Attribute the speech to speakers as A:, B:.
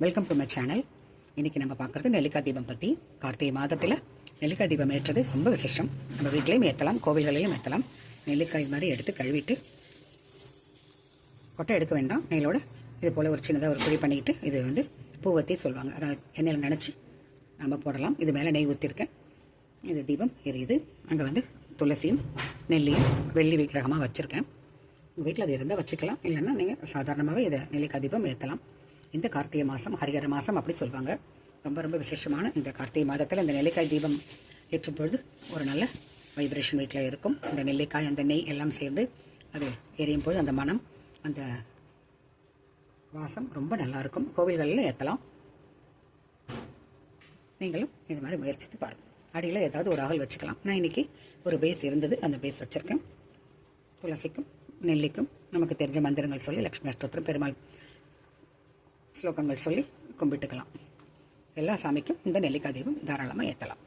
A: Welcome to my channel. இன்றைக்கி நம்ம பார்க்குறது நெல்லிக்காய் தீபம் பற்றி. கார்த்திகை மாதத்தில் நெல்லிக்காய் தீபம் ஏற்றது ரொம்ப விசேஷம். நம்ம வீட்லேயும் ஏற்றலாம், கோவில்களையும் ஏற்றலாம். நெல்லிக்காய் மாதிரி எடுத்து கழுவிட்டு கொட்டை எடுக்க வேண்டாம். நெய்லோட இது போல் ஒரு சின்னதாக ஒரு குழி பண்ணிக்கிட்டு இது வந்து பூவத்தி சொல்லுவாங்க. அதை எண்ணெயில் நினச்சி நம்ம போடலாம். இது மேலே நெய் ஊற்றிருக்கேன். இது தீபம் எரியுது. அங்கே வந்து துளசியும் நெல்லியும் வெள்ளி விக்கிரகமாக வச்சுருக்கேன். உங்கள் வீட்டில் அது இருந்தால் வச்சுக்கலாம், இல்லைன்னா நீங்கள் சாதாரணமாகவே இதை நெல்லிக்காய் தீபம் ஏற்றலாம். இந்த கார்த்திகை மாதம் ஹரிஹர மாதம் அப்படி சொல்லுவாங்க. ரொம்ப ரொம்ப விசேஷமான இந்த கார்த்திகை மாதத்தில் இந்த நெல்லிக்காய் தீபம் ஏற்றும் பொழுது ஒரு நல்ல வைப்ரேஷன் வீட்டில் இருக்கும். இந்த நெல்லிக்காய் அந்த நெய் எல்லாம் சேர்ந்து அது எரியும் பொழுது அந்த மனம், அந்த வாசம் ரொம்ப நல்லாயிருக்கும். கோவில்களில் ஏற்றலாம். நீங்களும் இது மாதிரி முயற்சித்து பாருங்கள். அடியில் ஏதாவது ஒரு அகல் வச்சுக்கலாம். நான் இன்றைக்கி ஒரு பேஸ் இருந்தது, அந்த பேஸ் வச்சுருக்கேன். துளசிக்கும் நெல்லிக்கும் நமக்கு தெரிஞ்ச மந்திரங்கள் சொல்லி லக்ஷ்மி அஷ்டோத்திரம், பெருமாள் ஸ்லோகங்கள் சொல்லி கும்பிட்டுக்கலாம். எல்லா சாமிக்கும் இந்த நெல்லிக்காய் தீபம் தாராளமாக ஏற்றலாம்.